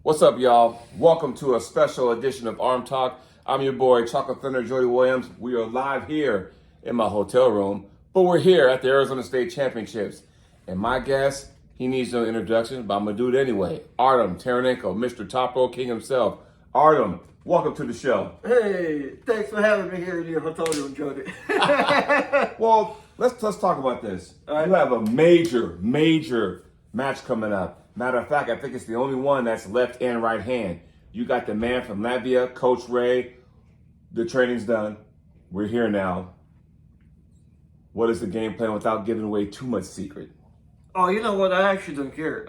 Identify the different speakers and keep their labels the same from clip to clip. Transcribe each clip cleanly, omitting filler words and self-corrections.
Speaker 1: What's up, y'all? Welcome to a special edition of Arm Talk. I'm your boy, Chocolate Thunder Jody Williams. We are live here in my hotel room, but we're here at the Arizona State Championships. And my guest, he needs no introduction, but I'm going to do it anyway. Artem Taranenko, Mr. Top Row King himself. Artem, welcome to the show.
Speaker 2: Hey, thanks for having me here in your hotel room, Jody.
Speaker 1: Well, let's talk about this.
Speaker 2: All right.
Speaker 1: You have a major match coming up. Matter of fact, I think it's the only one that's left and right hand. You got the man from Latvia, Coach Ray. The training's done. We're here now. What is the game plan without giving away too much secret?
Speaker 2: Oh, you know what? I actually don't care.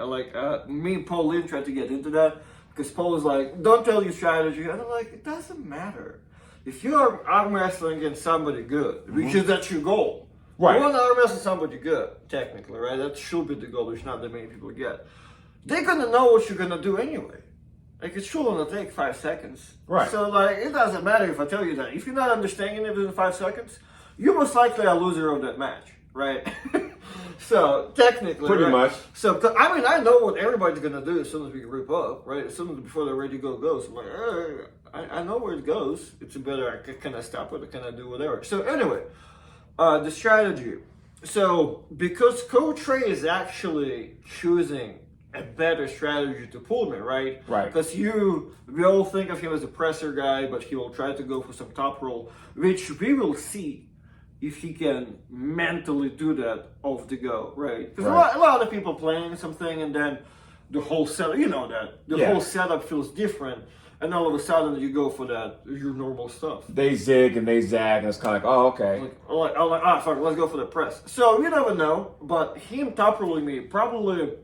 Speaker 2: Me and Paul Lynn tried to get into that because Paul was like, don't tell your strategy. And I'm like, it doesn't matter. If you're arm wrestling against somebody good, because that's your goal.
Speaker 1: Right.
Speaker 2: You want to arm wrestle somebody good, technically, right? That should be the goal, which not that many people get. They're going to know what you're going to do anyway. Like, it's sure going to take 5 seconds.
Speaker 1: Right.
Speaker 2: So, it doesn't matter if I tell you that. If you're not understanding it in 5 seconds, you're most likely a loser of that match, right? So, technically,
Speaker 1: Pretty
Speaker 2: right?
Speaker 1: much.
Speaker 2: So, I know what everybody's going to do as soon as we rip up, right? As soon as before they're ready to go. So, I'm like, I know where it goes. It's a better, can I stop it or can I do whatever? So, anyway, the strategy. So, because Coach Ray is actually choosing a better strategy to pull me, right?
Speaker 1: Right.
Speaker 2: Because we all think of him as a presser guy, but he will try to go for some top roll, which we will see if he can mentally do that off the go, right? Because
Speaker 1: Right.
Speaker 2: a lot of people playing something and then the whole setup, the whole setup feels different, and all of a sudden you go for your normal stuff.
Speaker 1: They zig and they zag, and it's kind of like, oh, okay.
Speaker 2: Fuck, let's go for the press. So you never know, but him top rolling me probably.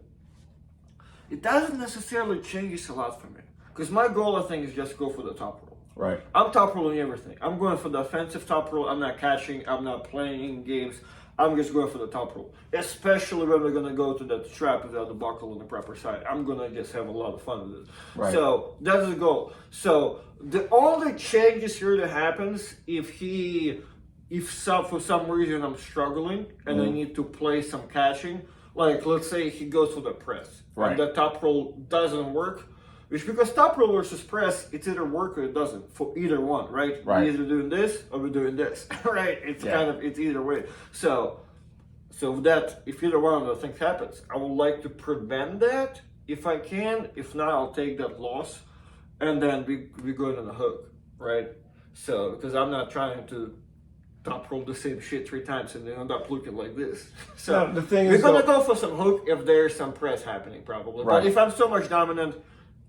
Speaker 2: It doesn't necessarily change a lot for me. Because my goal, I think, is just go for the top roll.
Speaker 1: Right.
Speaker 2: I'm top rolling everything. I'm going for the offensive top roll. I'm not catching. I'm not playing games. I'm just going for the top roll. Especially when we're going to go to that strap without the buckle on the proper side. I'm going to just have a lot of fun with it.
Speaker 1: Right.
Speaker 2: So that's the goal. So the only changes here that happens for some reason I'm struggling and I need to play some catching. Like, let's say he goes for the press.
Speaker 1: Right.
Speaker 2: And the top roll doesn't work. Which, because top roll versus press, it's either work or it doesn't. For either one, right?
Speaker 1: Right.
Speaker 2: We're either doing this or we're doing this. Right? It's it's either way. So that, if either one of those things happens, I would like to prevent that if I can. If not, I'll take that loss. And then we go on the hook, right? So, because I'm not trying to top roll the same shit 3 times and then end up looking like this. So
Speaker 1: No, the thing
Speaker 2: we're
Speaker 1: is,
Speaker 2: gonna go for some hook if there's some press happening, probably.
Speaker 1: Right.
Speaker 2: But if I'm so much dominant,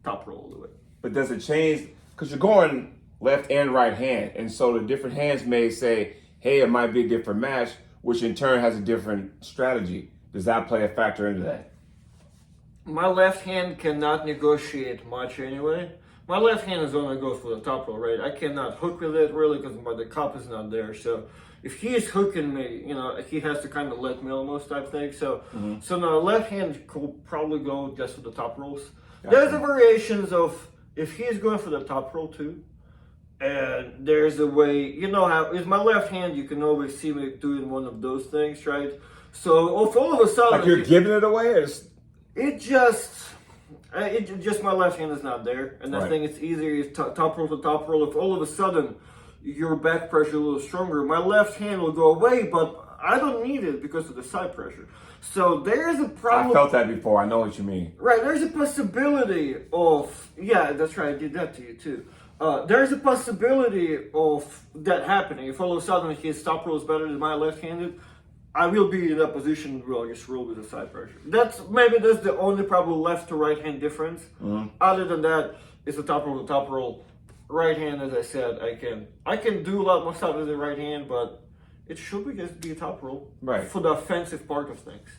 Speaker 2: top roll will do it.
Speaker 1: But does it change? Because you're going left and right hand. And so the different hands may say, hey, it might be a different match, which in turn has a different strategy. Does that play a factor into that?
Speaker 2: My left hand cannot negotiate much anyway. My left hand is only goes for the top roll, right? I cannot hook with it really because the cup is not there. So if he is hooking me, he has to kind of let me almost type thing. So no, left hand could probably go just for the top rolls.
Speaker 1: Gotcha.
Speaker 2: There's the variations of if he's going for the top roll too. And there's a way, how with my left hand you can always see me doing one of those things, right? So if all of a sudden
Speaker 1: Like you're giving it away? Or
Speaker 2: it just my left hand is not there, and I
Speaker 1: Right.
Speaker 2: think it's easier if top roll to top roll. If all of a sudden your back pressure is a little stronger, my left hand will go away, but I don't need it because of the side pressure. So there's a problem.
Speaker 1: I felt that before. I know what you mean.
Speaker 2: Right, there's a possibility of, that's right, I did that to you too. There's a possibility of that happening. If all of a sudden his top roll is better than my left-handed, I will be in that position where I'll just roll with the side pressure. That's the only probably left to right hand difference. Other than that, it's a top roll to top roll. Right hand, as I said, I can do a lot more stuff with the right hand, but it should just be a top roll for the offensive part of things.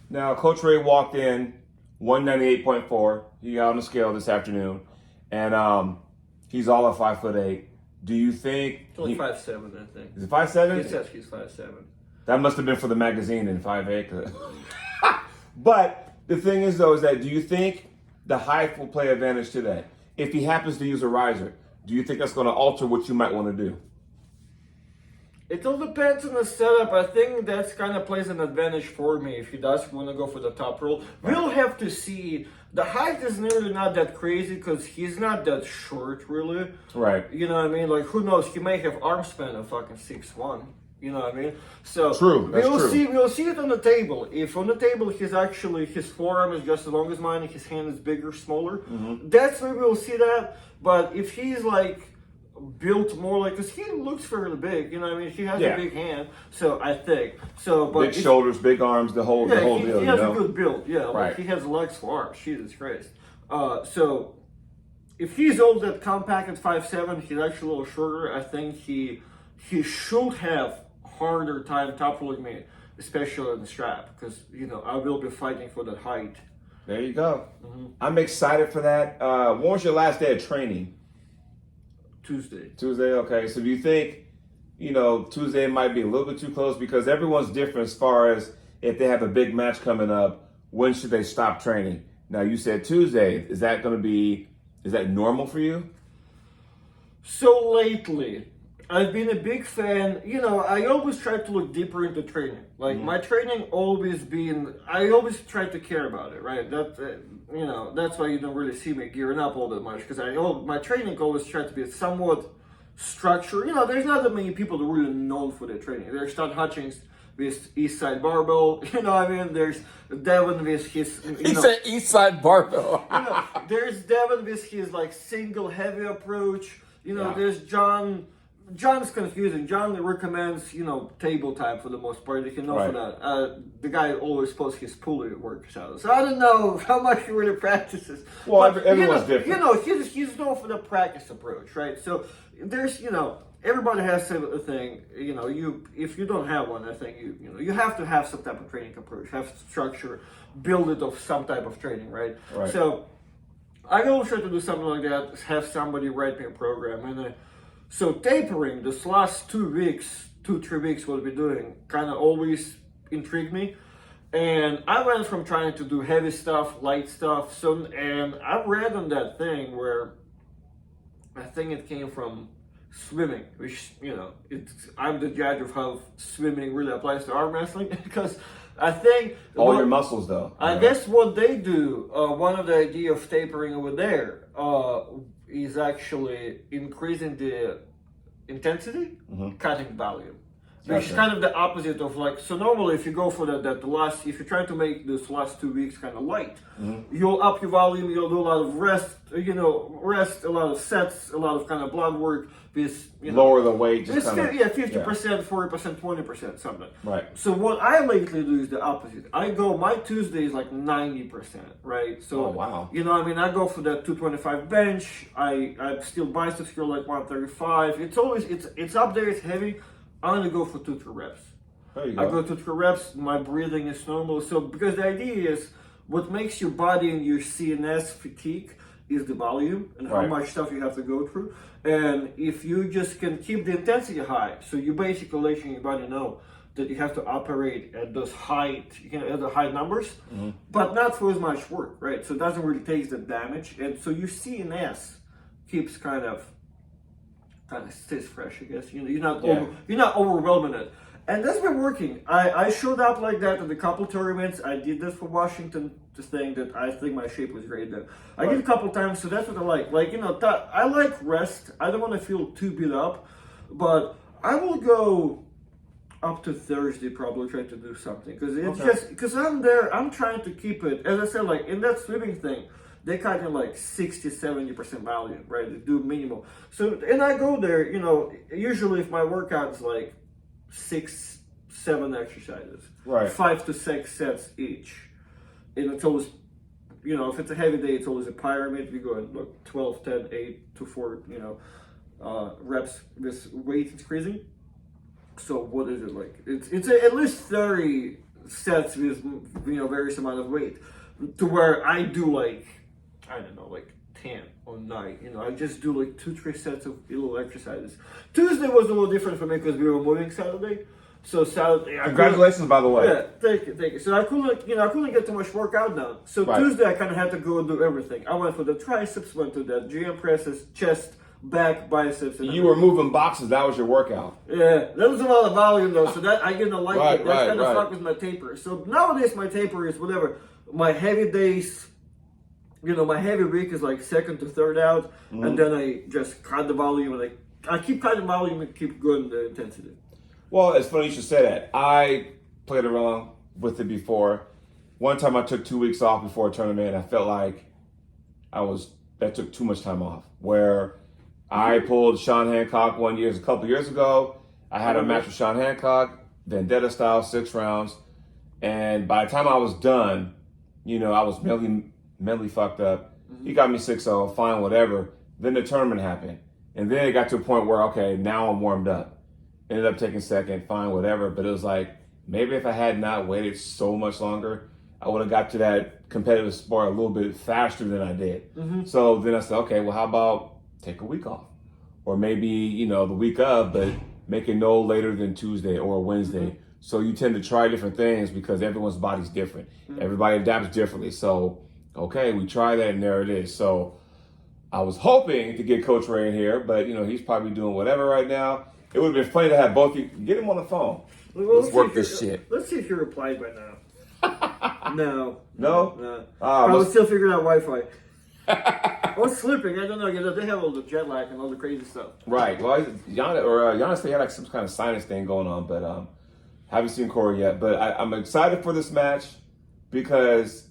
Speaker 1: Now, Coach Ray walked in 198.4. He got on the scale this afternoon, and he's all of 5'8". Do you think
Speaker 2: It's only 5'7", I think.
Speaker 1: Is it 5'7"?
Speaker 2: He says he's 5'7".
Speaker 1: That must have been for the magazine in 5'8". But the thing is, though, is that do you think the height will play advantage to that? If he happens to use a riser, do you think that's going to alter what you might want to do?
Speaker 2: It all depends on the setup. I think that's kind of plays an advantage for me if he does want to go for the top roll. We'll have to see. The height is really not that crazy because he's not that short, really.
Speaker 1: Right.
Speaker 2: You know what I mean? Like, who knows? He may have arm span of fucking 6'1". You know what I mean? So
Speaker 1: True. That's
Speaker 2: we'll
Speaker 1: true.
Speaker 2: see. We'll see it on the table. If on the table his forearm is just as long as mine, and his hand is bigger, smaller, that's where we'll see that. But if he's like built more like, because he looks fairly big, you know what I mean? He has a big hand, so I think so. But
Speaker 1: big shoulders, big arms, the whole deal.
Speaker 2: He has a good build. Yeah,
Speaker 1: right.
Speaker 2: Like he has legs for arms. Jesus Christ. So if he's old at compact at 5'7", he's actually a little shorter. I think he should have harder time top rolling me, especially in the strap, because I will be fighting for that height.
Speaker 1: There you go. I'm excited for that. When was your last day of training?
Speaker 2: Tuesday.
Speaker 1: Tuesday, okay. So do you think, Tuesday might be a little bit too close because everyone's different as far as if they have a big match coming up, when should they stop training? Now you said Tuesday. Is that normal for you?
Speaker 2: So lately, I've been a big fan. I always try to look deeper into training. Like my training I always try to care about it, right? That's why you don't really see me gearing up all that much, because my training always try to be somewhat structured. There's not that many people that are really known for their training. There's Todd Hutchings with East Side Barbell. There's Devin with his.
Speaker 1: He said East Side Barbell.
Speaker 2: There's Devin with his like single heavy approach. There's John. John's confusing. John recommends, table time for the most part. You can know for that. The guy always posts his pulley works out. So I don't know how much he really practices.
Speaker 1: Well, but, everyone's different.
Speaker 2: He's known for the practice approach, right? So there's, everybody has a thing. If you don't have one, I think you have to have some type of training approach, have structure, build it of some type of training, right? So I always try to do something like that. Have somebody write me a program and. So tapering, this last 3 weeks, what we're doing, kind of always intrigued me. And I went from trying to do heavy stuff, light stuff. And I read on that thing where I think it came from swimming, which, I'm the judge of how swimming really applies to arm wrestling. Because I think...
Speaker 1: All your muscles, though.
Speaker 2: I guess what they do, one of the idea of tapering over there, is actually increasing the intensity, cutting volume. Which is kind of the opposite of so normally if you go for if you're trying to make this last 2 weeks kind of light, you'll up your volume, you'll do a lot of rest, a lot of sets, a lot of kind of blood work,
Speaker 1: lower the weight, just
Speaker 2: 50%, 40%, 20%, something.
Speaker 1: Right.
Speaker 2: So what I lately do is the opposite. My Tuesday is 90%, right? So,
Speaker 1: wow.
Speaker 2: I go for that 225 bench, I still biceps curl 135. It's up there, it's heavy. I'm gonna go for 2-3 reps.
Speaker 1: There you go.
Speaker 2: I go 2-3 reps. My breathing is normal. So because the idea is, what makes your body and your CNS fatigue is the volume and how much stuff you have to go through. And if you just can keep the intensity high, so you basically letting your body know that you have to operate at those at the high numbers, but not for as much work, right? So it doesn't really take the damage, and so your CNS keeps kind of stays fresh, I guess. You're not overwhelming it, and that's been working. I showed up like that at a couple tournaments. I did this for Washington, the thing that I think my shape was great then. I did a couple times, so that's what I like. I like rest. I don't want to feel too beat up, but I will go up to Thursday, probably try to do something because because I'm there. I'm trying to keep it, as I said, in that swimming thing. They cut in 60-70% volume, right? They do minimal. So, and I go there, usually if my workout's 6-7 exercises, 5 to 6 sets each. And it's always, if it's a heavy day, it's always a pyramid. We go at 12, 10, 8 to 4, reps with weight increasing. So what is it like? It's at least 30 sets with, various amount of weight to where I do I don't know, 10 or 9. I just do 2-3 sets of little exercises. Tuesday was a little different for me because we were moving Saturday. So Saturday.
Speaker 1: Congratulations, by the way.
Speaker 2: Yeah, thank you. So I couldn't get too much workout done. So Tuesday I kind of had to go and do everything. I went for the triceps, went to the GM presses, chest, back, biceps. And
Speaker 1: You were moving boxes. That was your workout.
Speaker 2: Yeah, that was a lot of volume though, so that I get to like
Speaker 1: Right,
Speaker 2: it. That's kind of
Speaker 1: right.
Speaker 2: fuck with my taper. So nowadays my taper is whatever. My heavy days, my heavy week is like second to third out, and then I just cut the volume and I keep cutting volume and keep going the intensity.
Speaker 1: Well, it's funny you should say that. I played around with it before. One time I took 2 weeks off before a tournament, and I felt like that took too much time off. Where I pulled Sean Hancock a couple years ago. I had a match with Sean Hancock, Vendetta style, 6 rounds. And by the time I was done, I was mentally fucked up. He got me 6-0, fine, whatever. Then the tournament happened. And then it got to a point where, okay, now I'm warmed up. Ended up taking second, fine, whatever. But it was like, maybe if I had not waited so much longer, I would have got to that competitive sport a little bit faster than I did. So then I said, okay, well, how about take a week off? Or maybe, the week of, but make it no later than Tuesday or Wednesday. So you tend to try different things because everyone's body's different. Everybody adapts differently. So, okay, we try that and there it is. So I was hoping to get Coach Ray in here, but, he's probably doing whatever right now. It would have been funny to have both of you. Get him on the phone. Let's work this shit.
Speaker 2: Let's see if he replied by now. No.
Speaker 1: No?
Speaker 2: Probably still figuring out Wi-Fi. Or slipping, I don't know. They have all the jet lag and all the crazy stuff.
Speaker 1: Right. Well, Giannis, they had like some kind of sinus thing going on, but haven't seen Corey yet. But I'm excited for this match because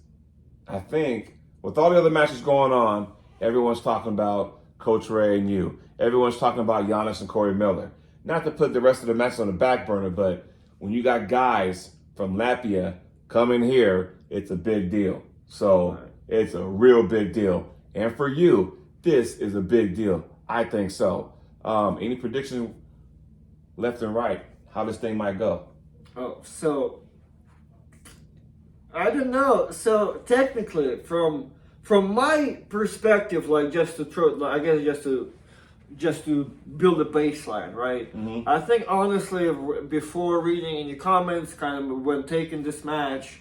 Speaker 1: I think with all the other matches going on, everyone's talking about Coach Ray and you. Everyone's talking about Giannis and Corey Miller. Not to put the rest of the matches on the back burner, but when you got guys from Latvia coming here, it's a big deal. So it's a real big deal. And for you, this is a big deal. I think so. Any prediction left and right, how this thing might go?
Speaker 2: Oh, so I don't know. So technically, from my perspective, like just to build a baseline, right? I think honestly, before reading any comments, kind of when taking this match,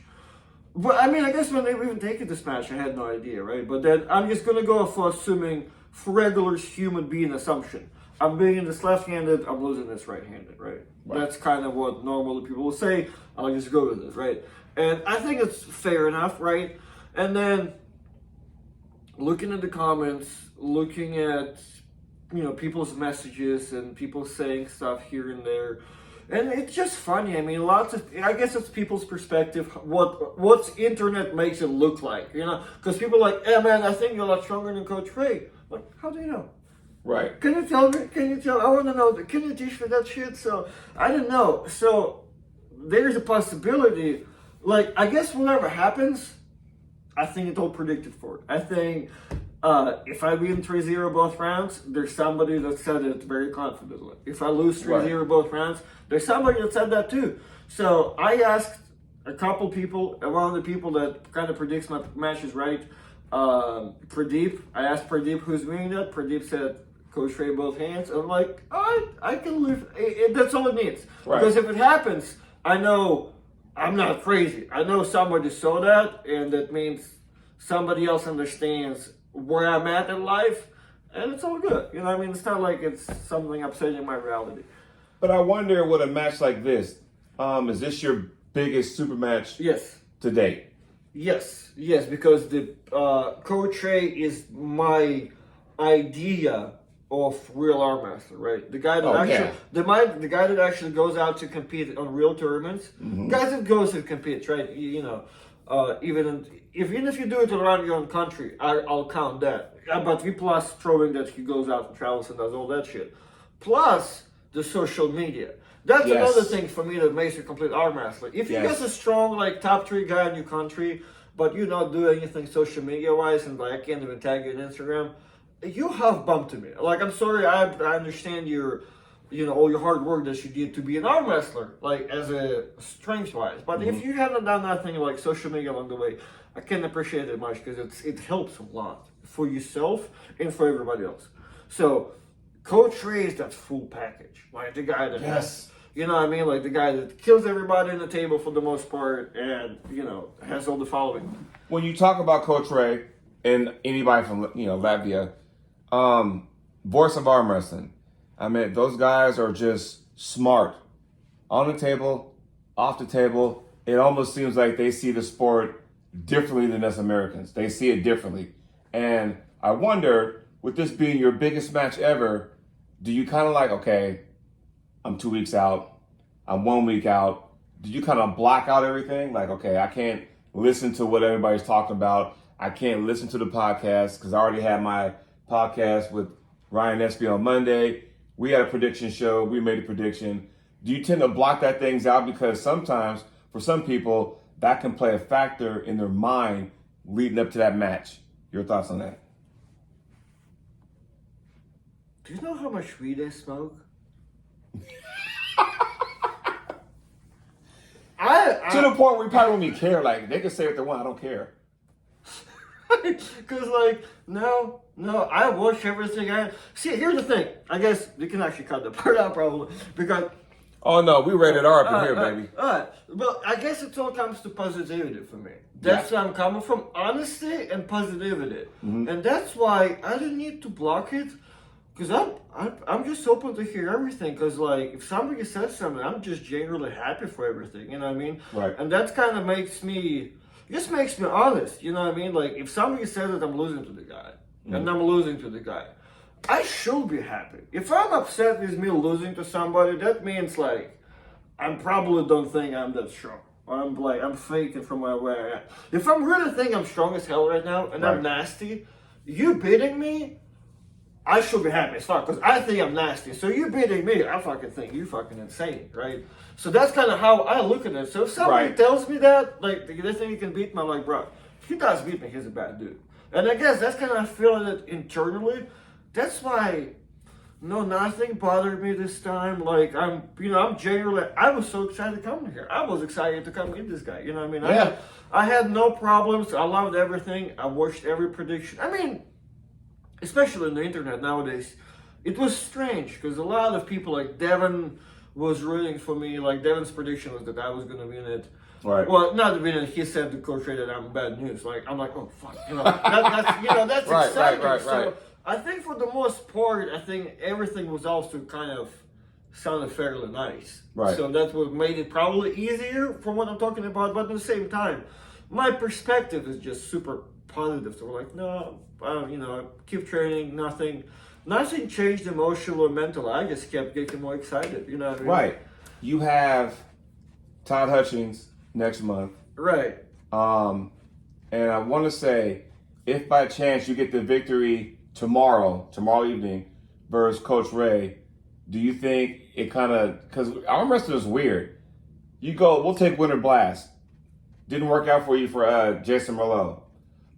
Speaker 2: but I mean, I guess when they were even taking this match, I had no idea, right? But then I'm just gonna go for assuming for regular human being assumption. I'm being this left-handed, I'm losing this right-handed, right? That's kind of what normally people will say. I'll just go with it, right? And I think it's fair enough, right? And then looking at the comments, looking at people's messages and people saying stuff here and there. And it's just funny. I mean, I guess it's people's perspective, what's internet makes it look like, because people are like, hey man, I think you're a lot stronger than Coach Ray. Like, how do you know?
Speaker 1: Right.
Speaker 2: Can you tell me? I want to know. Can you teach me that shit? So, I don't know. So, there's a possibility, like, I guess whatever happens, I think it's all predicted for. I think if I win 3-0 both rounds, there's somebody that said it very confidently. If I lose 3-0 both rounds, there's somebody that said that too. So I asked a couple people, one of the people that kind of predicts my matches right, Pradeep. I asked Pradeep who's winning that. Pradeep said Coach Ray both hands. I'm like, I can live. That's all it needs.
Speaker 1: Right.
Speaker 2: Because if it happens, I know I'm not crazy. I know somebody saw that, and that means somebody else understands where I'm at in life, and it's all good. I mean, it's not like it's something upsetting my reality.
Speaker 1: But I wonder with a match like this, is this your biggest super match to date?
Speaker 2: Yes, because the Coach Ray is my idea of real arm wrestler, right? The guy that the guy that actually goes out to compete on real tournaments, guys that goes to compete, right? Even if you do it around your own country, I'll count that. But we plus throwing that he goes out and travels and does all that shit, plus the social media. That's another thing for me that makes you a complete arm wrestler. If you get a strong top 3 guy in your country, but you not do anything social media wise, and I can't even tag you on Instagram, you have bumped to me. Like, I'm sorry, I understand your all your hard work that you did to be an arm wrestler, like as a strength wise. But if you haven't done nothing like social media along the way, I can't appreciate it much because it helps a lot for yourself and for everybody else. So Coach Ray is that full package, like the guy that has, what I mean, like the guy that kills everybody in the table for the most part, and has all the following. When
Speaker 1: you talk about Coach Ray and anybody from Latvia, voice of arm wrestling. I mean, those guys are just smart. On the table, off the table, it almost seems like they see the sport differently than us Americans. They see it differently. And I wonder, with this being your biggest match ever, do you kind of like, okay, I'm 2 weeks out, I'm 1 week out. Do you kind of block out everything? Like, okay, I can't listen to what everybody's talking about. I can't listen to the podcast because I already had my podcast with Ryan Espy on Monday. We had a prediction show. We made a prediction. Do you tend to block that things out? Because sometimes, for some people, that can play a factor in their mind leading up to that match. Your thoughts on that?
Speaker 2: Do you know how much weed I smoke?
Speaker 1: To the point where we probably won't even care. Like, they can say what they want. I don't care.
Speaker 2: Because, like, no, I watch everything. See, here's the thing. I guess we can actually cut the part out probably. Because...
Speaker 1: Oh, no, we rated R up in here, baby.
Speaker 2: Well, I guess it all comes to positivity for me. That's where I'm coming from. Honesty and positivity. Mm-hmm. And that's why I don't need to block it. Because I'm just open to hear everything. Because, like, if somebody says something, I'm just genuinely happy for everything. You know what I mean?
Speaker 1: Right.
Speaker 2: And that kind of makes me honest. You know what I mean? Like, if somebody says that I'm losing to the guy, and I'm losing to the guy, I should be happy. If I'm upset with me losing to somebody, that means, like, I probably don't think I'm that strong. I'm faking from where I am. If I'm really thinking I'm strong as hell right now, and I'm nasty, you beating me, I should be happy as fuck, because I think I'm nasty. So you beating me, I fucking think you fucking insane, right? So that's kind of how I look at it. So if somebody tells me that, like, they think he can beat me, I'm like, bro, if he does beat me, he's a bad dude. And I guess that's kind of feeling it internally. That's why, nothing bothered me this time. Like, I'm genuinely, I was so excited to come here. I was excited to come meet this guy. You know what I mean?
Speaker 1: Yeah.
Speaker 2: I had no problems. I loved everything. I watched every prediction. I mean, especially on the internet nowadays, it was strange because a lot of people, like Devin, was rooting for me. Like, Devin's prediction was that I was going to win it.
Speaker 1: Right.
Speaker 2: Well, not win it. He said to Coach Ray that I'm bad news. Like, I'm like, oh fuck, that's exciting.
Speaker 1: Right.
Speaker 2: So I think for the most part, I think everything was also kind of sounded fairly nice.
Speaker 1: Right.
Speaker 2: So that's what made it probably easier from what I'm talking about. But at the same time, my perspective is just super positive. So we're like, no, keep training. Nothing changed emotional or mental. I just kept getting more excited. You know what I mean?
Speaker 1: Right. You have Todd Hutchings next month.
Speaker 2: Right.
Speaker 1: And I want to say, if by chance you get the victory tomorrow evening versus Coach Ray, do you think it kind of, because arm wrestling is weird. You go, we'll take Winter Blast. Didn't work out for you for Jason Merlot.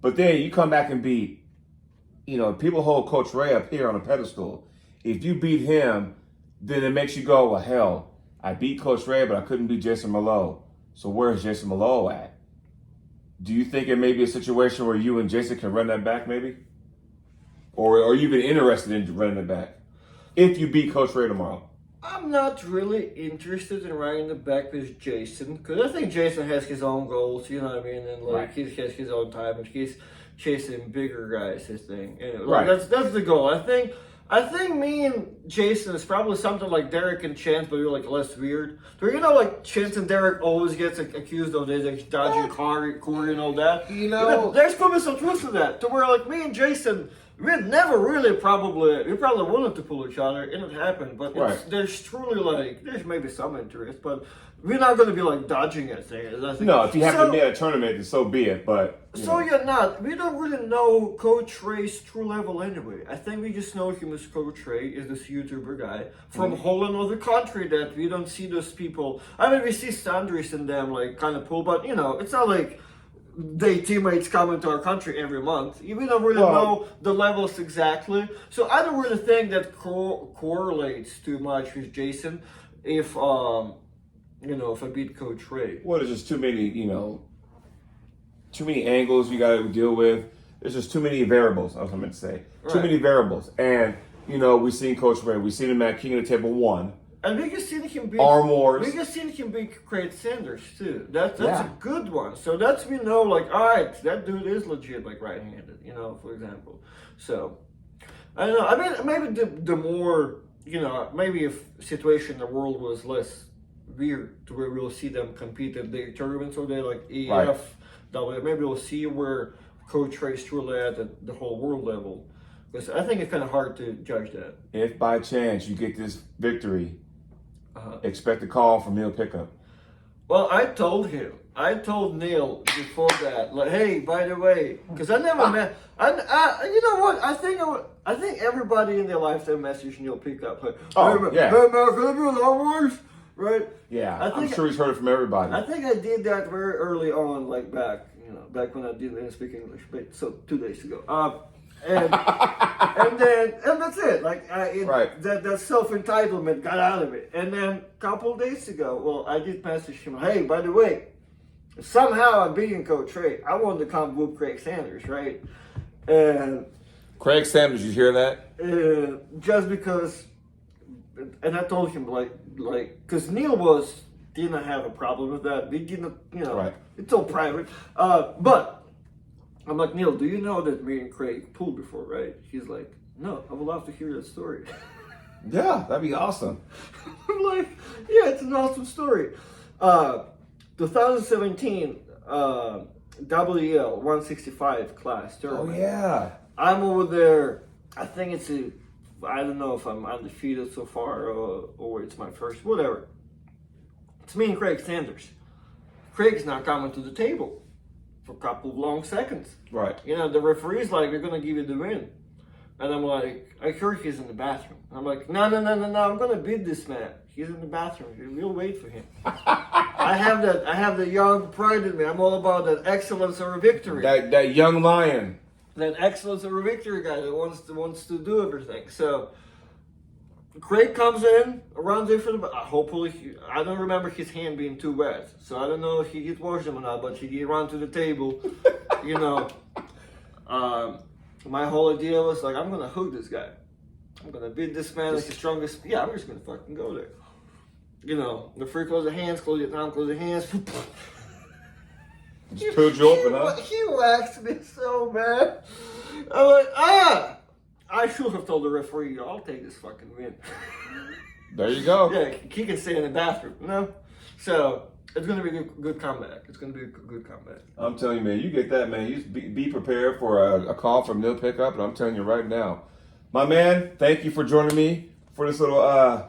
Speaker 1: But then you come back and beat, people hold Coach Ray up here on a pedestal. If you beat him, then it makes you go, well, hell, I beat Coach Ray, but I couldn't beat Jason Merlot. So where's Jason Merlot at? Do you think it may be a situation where you and Jason can run that back, maybe? Or are you even interested in running it back? If you beat Coach Ray tomorrow.
Speaker 2: I'm not really interested in running the back with Jason, because I think Jason has his own goals, you know what I mean? And he has his own time, and he's chasing bigger guys, his thing. That's the goal. I think me and Jason is probably something like Derek and Chance, but we're like less weird. So like Chance and Derek always gets accused of this, like dodging Corey and all that. There's probably some truth to that. To where like me and Jason, we never really we probably wanted to pull each other, and it happened. But there's truly there's maybe some interest, but we're not going to be like dodging it.
Speaker 1: No, if you happen to be at a tournament, then so be it. But we
Speaker 2: don't really know Coach Ray's true level anyway. I think we just know him as Coach Ray, is this YouTuber guy from a whole another country that we don't see those people. I mean, we see Sandris and them like kind of pull, but it's not like they teammates come into our country every month. We don't really know the levels exactly. So I don't really think that correlates too much with Jason if I beat Coach Ray.
Speaker 1: Well, there's just too many, too many angles you got to deal with. There's just too many variables, that's what I meant to say. Right. Too many variables. And, we've seen Coach Ray. We've seen him at King of the Table 1.
Speaker 2: And we just seen him beat
Speaker 1: Arm Wars.
Speaker 2: We just seen him beat Craig Sanders too. That's a good one. So that's we know all right, that dude is legit right-handed, for example. So I don't know. I mean, maybe the more, maybe if situation in the world was less weird, to where we'll see them compete at their tournaments or they like EF,
Speaker 1: Right.
Speaker 2: maybe we'll see where Coach Trey's truly at the whole world level. Because I think it's kind of hard to judge that.
Speaker 1: If by chance you get this victory,
Speaker 2: Uh-huh.
Speaker 1: expect a call from Neil Pickup.
Speaker 2: Well, I told Neil before that, like, hey, by the way, because I never met, you know what? I think everybody in their life they message Neil Pickup, like,
Speaker 1: Oh, yeah.
Speaker 2: hey, man, can I be on the Warriors? Right?
Speaker 1: Yeah, I'm sure he's heard it from everybody.
Speaker 2: I think I did that very early on, like back when I didn't speak English, so 2 days ago. And that's it. Like
Speaker 1: Right.
Speaker 2: that self entitlement got out of it. And then a couple of days ago, well, I did message him. Hey, by the way, somehow I'm beating Coach Trey. I wanted to come whoop Craig Sanders, right? And
Speaker 1: Craig Sanders, you hear that?
Speaker 2: just because, and I told him like, because Neil didn't have a problem with that. We didn't,
Speaker 1: Right.
Speaker 2: It's all private. But I'm like, Neil, do you know that me and Craig pulled before, right? He's like, no, I would love to hear that story.
Speaker 1: Yeah, that'd be awesome.
Speaker 2: I'm like, yeah, it's an awesome story. 2017 WL 165 class
Speaker 1: Oh,
Speaker 2: tournament.
Speaker 1: yeah.
Speaker 2: I'm over there. I think I don't know if I'm undefeated so far or it's my first, whatever. It's me and Craig Sanders. Craig's not coming to the table for a couple of long seconds.
Speaker 1: Right.
Speaker 2: The referee's like, we're going to give you the win. And I'm like, I heard he's in the bathroom. I'm like, no, I'm going to beat this man. He's in the bathroom. We'll wait for him. I have the young pride in me. I'm all about that excellence or victory.
Speaker 1: That young lion.
Speaker 2: That excellence or victory guy that wants to do everything. So Craig comes in, runs in for the. Hopefully, I don't remember his hand being too wet, so I don't know if he did wash them or not. But he did run to the table. My whole idea was like, I'm gonna hook this guy. I'm gonna beat this man like the strongest. Yeah, I'm just gonna fucking go there. The free close the hands, close it down, close the hands.
Speaker 1: Just pulled you open, huh?
Speaker 2: He waxed me so bad. I'm like, I should have told the referee, I'll take this fucking win.
Speaker 1: There you go.
Speaker 2: Yeah, he can stay in the bathroom, So it's gonna be a good comeback. It's gonna be a good comeback.
Speaker 1: I'm telling you, man, you get that, man. You just be prepared for a call from Neil Pickup, and I'm telling you right now. My man, thank you for joining me for this little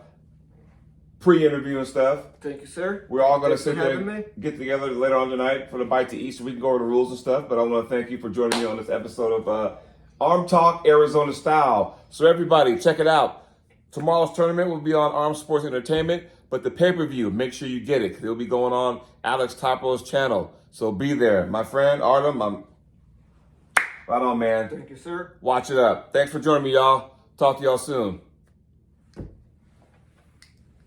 Speaker 1: pre-interview and stuff.
Speaker 2: Thank you, sir.
Speaker 1: We're all going to
Speaker 2: Thanks
Speaker 1: sit
Speaker 2: for
Speaker 1: there
Speaker 2: having
Speaker 1: and
Speaker 2: me.
Speaker 1: get together later on tonight for the bite to eat so we can go over the rules and stuff. But I want to thank you for joining me on this episode of Arm Talk Arizona Style. So everybody, check it out. Tomorrow's tournament will be on Arm Sports Entertainment, but the pay-per-view, make sure you get it because it'll be going on Alex Topo's channel. So be there. My friend, Artem, right on, man.
Speaker 2: Thank you, sir.
Speaker 1: Watch it up. Thanks for joining me, y'all. Talk to y'all soon.